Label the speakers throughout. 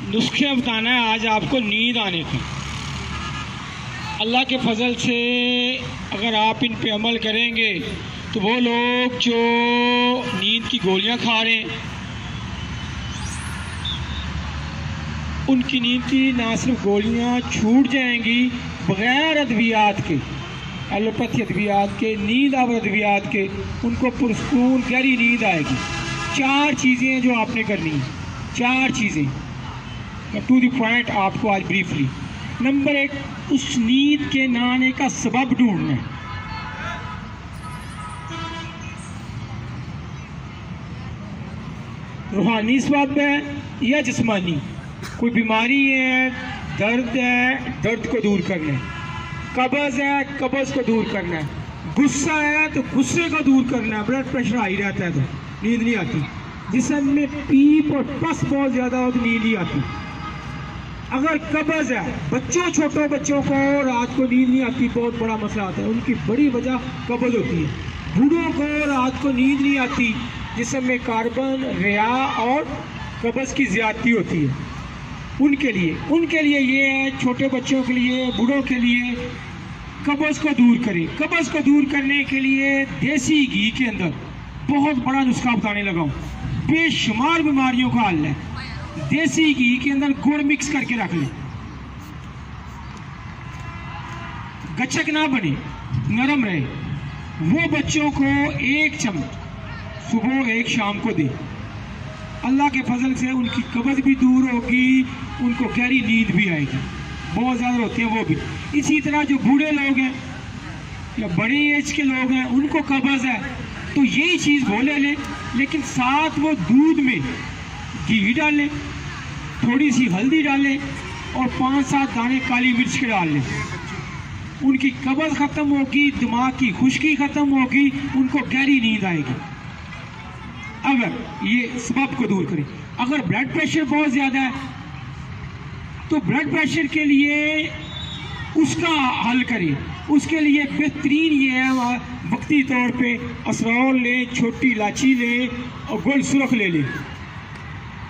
Speaker 1: नुस्खे बताना है आज आपको नींद आने का। अल्लाह के फजल से अगर आप इन पे अमल करेंगे तो वो लोग जो नींद की गोलियां खा रहे हैं उनकी नींद की ना सिर्फ गोलियां छूट जाएंगी बग़ैर अद्वियात के, एलोपैथी अद्वियात के, नींद आवर अद्वियात के, उनको पुरस्कून गहरी नींद आएगी। 4 चीज़ें हैं जो आपने करनी है, 4 चीज़ें टू द पॉइंट आपको आज ब्रीफली। नंबर 1, उस नींद के ना आने का सबब ढूंढना है। रूहानी सबब है या जिस्मानी? कोई बीमारी है, दर्द है, दर्द को दूर करना है, कब्ज़ है, कब्ज़ को दूर करना है, गुस्सा है तो गुस्से को दूर करना है, ब्लड प्रेशर हाई रहता है तो नींद नहीं आती, जिस्म में पीप और पस बहुत ज़्यादा हो तो नींद नहीं आती। अगर कब्ज़ है, छोटे बच्चों को रात को नींद नहीं आती, बहुत बड़ा मसला आता है, उनकी बड़ी वजह कब्ज़ होती है। बूढ़ों को रात को नींद नहीं आती, जिस्म में कार्बन, रिया और कब्ज़ की ज़्यादती होती है। उनके लिए ये है, छोटे बच्चों के लिए, बूढ़ों के लिए कब्ज़ को दूर करें। कब्ज़ को दूर करने के लिए देसी घी के अंदर बहुत बड़ा नुस्खा बताने लगा हूँ, बेशुमार बीमारियों का हल है। देसी घी के अंदर गुड़ मिक्स करके रख लें, गच्छक ना बने, नरम रहे। वो बच्चों को 1 चम्मच सुबह 1 शाम को दे। अल्लाह के फजल से उनकी कब्ज़ भी दूर होगी, उनको गहरी नींद भी आएगी। बहुत ज़्यादा होते हैं वो भी। इसी तरह जो बूढ़े लोग हैं या बड़ी एज के लोग हैं, उनको कब्ज़ है तो यही चीज़ वो ले लें, लेकिन साथ वो दूध में घी डालें, थोड़ी सी हल्दी डालें और 5-7 दाने काली मिर्च के डाल लें। उनकी कब्ज़ ख़त्म होगी, दिमाग की खुश्की ख़त्म होगी, उनको गहरी नींद आएगी। अगर ये सबब को दूर करें। अगर ब्लड प्रेशर बहुत ज़्यादा है तो ब्लड प्रेशर के लिए उसका हल करें। उसके लिए बेहतरीन ये है, वक्ती तौर पे असरौल लें, छोटी इलायची लें और गुल सुरख ले लें।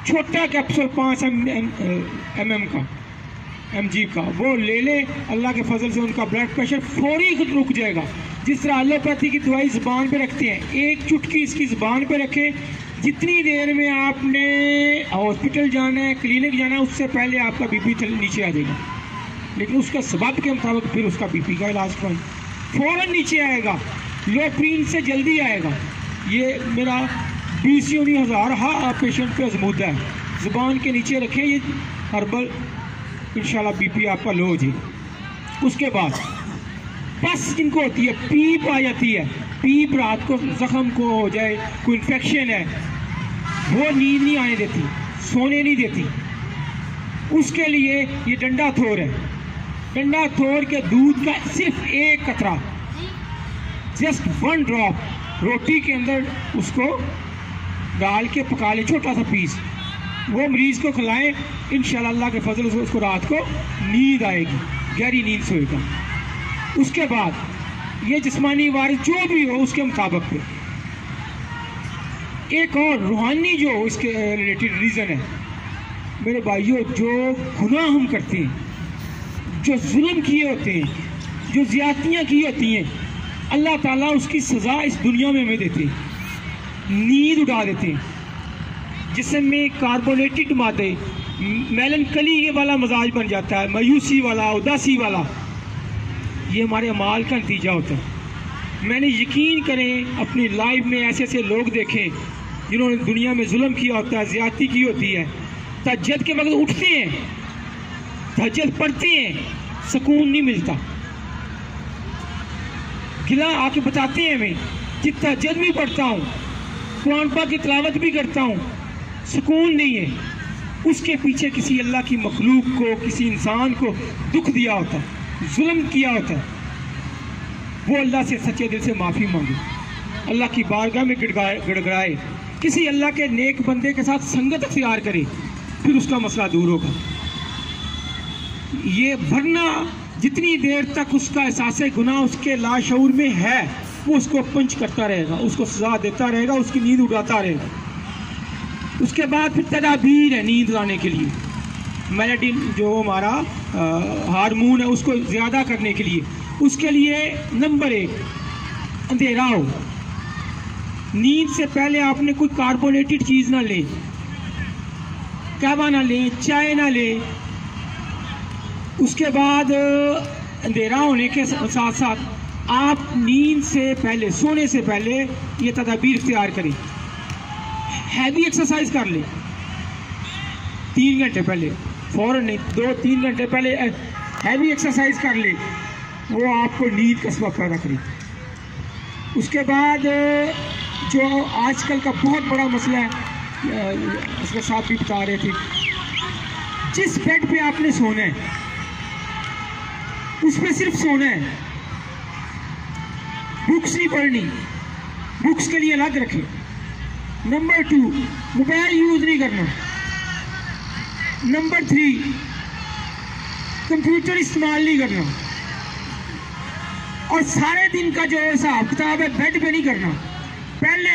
Speaker 1: छोटा कैप्सूल 5 mm का, mg का, वो ले लें। अल्लाह के फजल से उनका ब्लड प्रेशर फौरी रुक जाएगा। जिस तरह एलोपैथी की दवाई ज़ुबान पे रखते हैं, 1 चुटकी इसकी ज़ुबान पे रखें। जितनी देर में आपने हॉस्पिटल जाना है, क्लिनिक जाना है, उससे पहले आपका बीपी नीचे आ जाएगा। लेकिन उसका सबब के मुताबिक फिर उसका बीपी का इलाज कराएं, फ़ौरन नीचे आएगा। लोप्रीन से जल्दी आएगा। ये मेरा 20,000 पेशेंट पे आजमूदा है। ज़ुबान के नीचे रखें ये हर्बल, इंशाल्लाह बीपी आपका लो हो जाए। उसके बाद पस जिनको होती है, पीप आ जाती है, पीप रात को ज़ख्म को हो जाए, कोई इन्फेक्शन है, वो नींद नहीं आने देती, सोने नहीं देती। उसके लिए ये डंडा थोर है। डंडा थोर के दूध का सिर्फ 1 कतरा, जस्ट 1 ड्रॉप रोटी के अंदर उसको डाल के पका लें, छोटा सा पीस, वो मरीज़ को खिलाएं। इंशाल्लाह अल्लाह के फजल से उसको रात को नींद आएगी, गहरी नींद सोएगा। उसके बाद ये जिस्मानी वारिस जो भी हो उसके मुताबिक पे एक और रूहानी जो इसके रिलेटेड रीज़न है। मेरे भाइयों, जो गुनाह हम करते हैं, जो जुल्म किए होते हैं, जो ज़्यादतियाँ की होती हैं, अल्लाह ताला उसकी सज़ा इस दुनिया में हमें देते हैं। नींद उड़ा देते हैं, जिसम में कार्बोनेटेड मादे, मेलनकली वाला मजाज बन जाता है, मायूसी वाला, उदासी वाला। ये हमारे अमाल का नतीजा होता है। मैंने यकीन करें अपनी लाइफ में ऐसे ऐसे लोग देखे जिन्होंने दुनिया में जुल्म किया होता है, ज़्यादती की होती है। तहज्जुद के वक्त उठते हैं, तहज्जुद पढ़ते हैं, सुकून नहीं मिलता। गिला आके बताते हैं हमें कि तहज्जुद भी पढ़ता हूँ, कुरान पाक की तिलावत भी करता हूँ, सुकून नहीं है। उसके पीछे किसी अल्लाह की मखलूक को, किसी इंसान को दुख दिया होता है, जुल्म किया होता है। वो अल्लाह से सच्चे दिल से माफ़ी मांगे, अल्लाह की बारगाह में गिड़गिड़ाए, किसी अल्लाह के नेक बंदे के साथ संगत अख्तियार करे, फिर उसका मसला दूर होगा। ये वरना जितनी देर तक उसका एहसास गुनाह उसके लाशऊर में है, वो उसको पंच करता रहेगा, उसको सजा देता रहेगा, उसकी नींद उड़ाता रहेगा। उसके बाद फिर तदाबीर है नींद लाने के लिए। मेलेटिन जो हमारा हार्मोन है उसको ज़्यादा करने के लिए। उसके लिए नंबर 1 अंधेरा हो। नींद से पहले आपने कोई कार्बोनेटेड चीज़ ना ले, कहवा ना ले, चाय ना ले। उसके बाद अंधेरा होने के साथ साथ आप नींद से पहले, सोने से पहले ये तदाबीर इख्तियार करें। हैवी एक्सरसाइज कर ले 3 घंटे पहले, फ़ौरन नहीं, 2-3 घंटे पहले हैवी एक्सरसाइज कर ले, वो आपको नींद का सबब पैदा करे। उसके बाद जो आजकल का बहुत बड़ा मसला है, उसका साहब भी बता रहे थे, जिस बेड पे आपने सोना है उस पर सिर्फ सोना है, बुक्स नहीं पढ़नी, बुक्स के लिए अलग रखें। नंबर 2 मोबाइल यूज नहीं करना। नंबर 3 कंप्यूटर इस्तेमाल नहीं करना। और सारे दिन का जो हिसाब किताब है बेड पे नहीं करना। पहले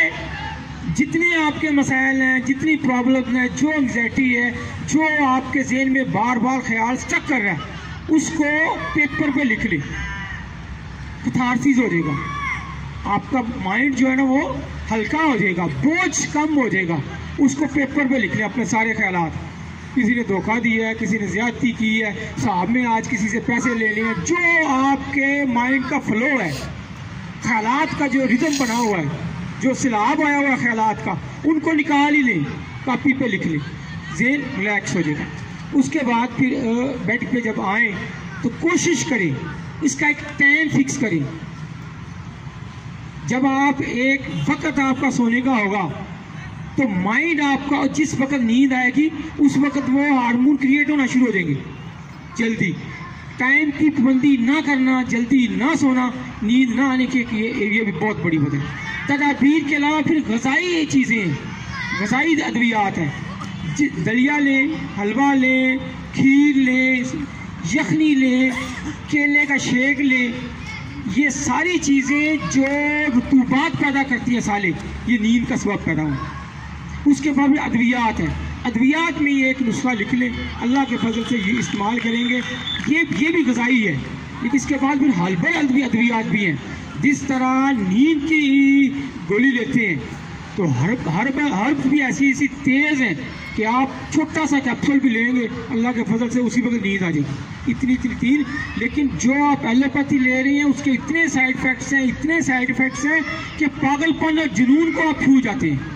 Speaker 1: जितने आपके मसाइल हैं, जितनी प्रॉब्लम है, जो एंग्जाइटी है, जो आपके ज़हन में बार बार ख्याल स्टक कर रहा है, उसको पेपर पे लिख ले, कैथारसिस हो जाएगा। आपका माइंड जो है ना वो हल्का हो जाएगा, बोझ कम हो जाएगा। उसको पेपर पे लिख ले अपने सारे ख्यालात। किसी ने धोखा दिया है, किसी ने ज्यादती की है, साहब में आज किसी से पैसे ले लिए, जो आपके माइंड का फ्लो है, ख्यालात का जो रिदम बना हुआ है, जो सिलाब आया हुआ है ख्यालात का, उनको निकाल ही लें, कॉपी पे लिख लें, ज़हन रिलैक्स हो जाएगा। उसके बाद फिर बेड पे जब आए तो कोशिश करें, इसका एक टाइम फिक्स करें। जब आप एक वक्त आपका सोने का होगा तो माइंड आपका जिस वक्त नींद आएगी उस वक्त वो हार्मोन क्रिएट होना शुरू हो जाएंगे जल्दी। टाइम की पाबंदी ना करना, जल्दी ना सोना, नींद ना आने के ये भी बहुत बड़ी वजह है। तदाबीर के अलावा फिर गज़ाई चीज़ें हैं, गज़ाई अद्वियात हैं। दलिया लें, हलवा लें, खीर लें, यखनी लें, केले का शेक लें, ये सारी चीज़ें जो रुतूबात पैदा करती हैं साले, ये नींद का सबब पैदा हो। उसके बाद भी अद्वियात हैं, अद्वियात में ये एक नुस्खा लिख लें, अल्लाह के फजल से ये इस्तेमाल करेंगे, ये भी गज़ाई है। लेकिन इसके बाद फिर हर्बल अद्वियात भी हैं। जिस तरह नींद की गोली लेते हैं तो हर्ब भी ऐसी तेज़ हैं कि आप छोटा सा कैप्सूल भी लेंगे, अल्लाह के फजल से उसी वक्त नींद आ जाएगी, इतनी तीन। लेकिन जो आप एलोपैथी ले रही हैं उसके इतने साइड इफ़ेक्ट्स हैं, इतने साइड इफ़ेक्ट्स हैं कि पागलपन और जुनून को आप छू जाते हैं।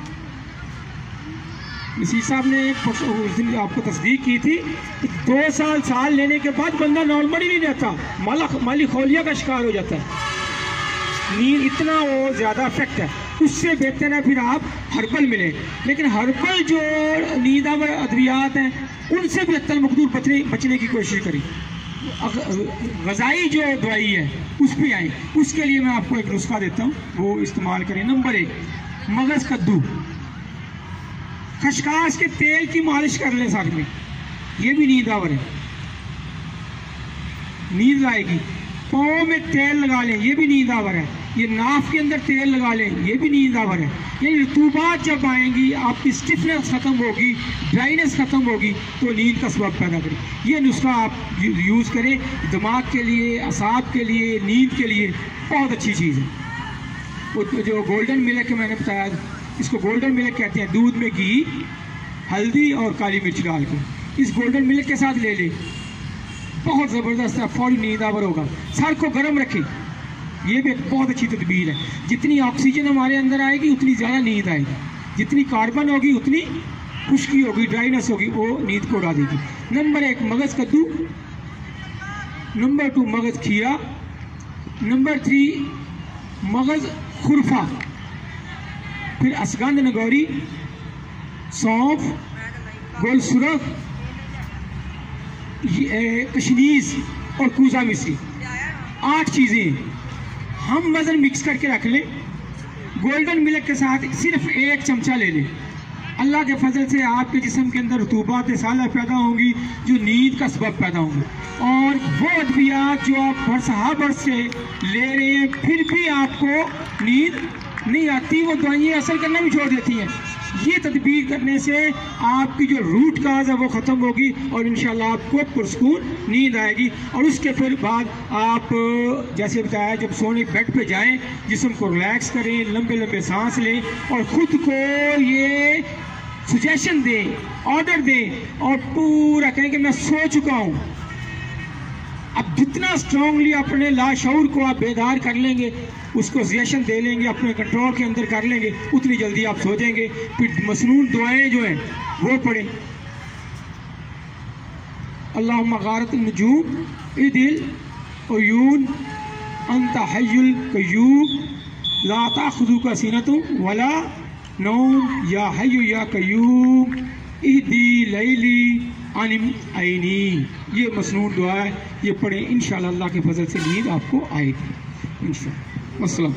Speaker 1: इसी साहब ने उस दिन आपको तस्दीक की थी कि 2 साल लेने के बाद बंदा नॉर्मल ही नहीं रहता, माली खौलिया का शिकार हो जाता है। नींद इतना वो ज़्यादा इफेक्ट है। उससे बेहतर है फिर आप हर्बल मिले। लेकिन हर्बल जो नींदावर अद्वियात हैं उनसे भी अत्तल मकदूर बचने की कोशिश करें। गज़ाई जो दवाई है उस पर आए, उसके लिए मैं आपको एक नुस्खा देता हूँ, वो इस्तेमाल करें। नंबर 1 मगज़ कद्दू, खसकास के तेल की मालिश कर लें सर में, ये भी नींदावर है, नींद आएगी। पाँव में तेल लगा लें, ये भी नींदावर है। ये नाफ के अंदर तेल लगा लें, ये भी नींदावर है। ये रतूबात जब आएंगी, आपकी स्टिफनेस ख़त्म होगी, ड्राइनेस ख़त्म होगी, तो नींद का सबब पैदा करें। ये नुस्खा आप यूज़ करें, दिमाग के लिए, असाब के लिए, नींद के लिए बहुत अच्छी चीज़ है। वो जो गोल्डन मिल्क मैंने बताया, इसको गोल्डन मिल्क कहते हैं। दूध में घी, हल्दी और काली मिर्च डाल के इस गोल्डन मिल्क के साथ ले लें, बहुत ज़बरदस्त है, फौरी नींदावर होगा। सर को गर्म रखें, ये भी एक बहुत अच्छी तदबीर है। जितनी ऑक्सीजन हमारे अंदर आएगी उतनी ज़्यादा नींद आएगी, जितनी कार्बन होगी उतनी खुश्की होगी, ड्राइनेस होगी, वो नींद को उड़ा देगी। नंबर 1 मगज़ कद्दू, नंबर 2 मगज़ खीरा, नंबर 3 मगज़ खुरफा, फिर असगंध नगौरी, सौंफ, गोल सुरख, कशनीज और कूजा मिश्री, 8 चीज़ें हम वज़न मिक्स करके रख लें। गोल्डन मिल्क के साथ सिर्फ 1 चमचा ले लें। अल्लाह के फजल से आपके जिस्म के अंदर रतूबात साला पैदा होंगी जो नींद का सबब पैदा होंगी। और वो अद्वियात जो आप बरस से ले रहे हैं फिर भी आपको नींद नहीं आती, वो दवाइयाँ असर करना भी छोड़ देती हैं। ये तदबीर करने से आपकी जो रूट काज है वो ख़त्म होगी और इंशाल्लाह आपको पुरसकून नींद आएगी। और उसके फिर बाद आप जैसे बताया जब सोने बेड पे जाएं, जिस्म को रिलैक्स करें, लंबे लंबे सांस लें और ख़ुद को ये सजेशन दें, ऑर्डर दें और पूरा कहें कि मैं सो चुका हूँ। अब जितना स्ट्रांगली अपने लाशऊर को आप बेदार कर लेंगे, उसको सजेशन दे लेंगे, अपने कंट्रोल के अंदर कर लेंगे, उतनी जल्दी आप सो जाएंगे। फिर मसनून दुआएं जो हैं वो पढ़ें। अल्लाहुम्मा गारत नजूम इदिल उयून अंता हय्युल कय्यूम ला ताखुजुका सीनतुम वला नौम या हय्यु या कय्यूम इहदी लैली अनिम आईनी। ये मसनून दुआ है, ये पढ़ें, इंशाअल्लाह अल्लाह के फजल से नींद आपको आएगी इंशाअल्लाह। अस्सलाम।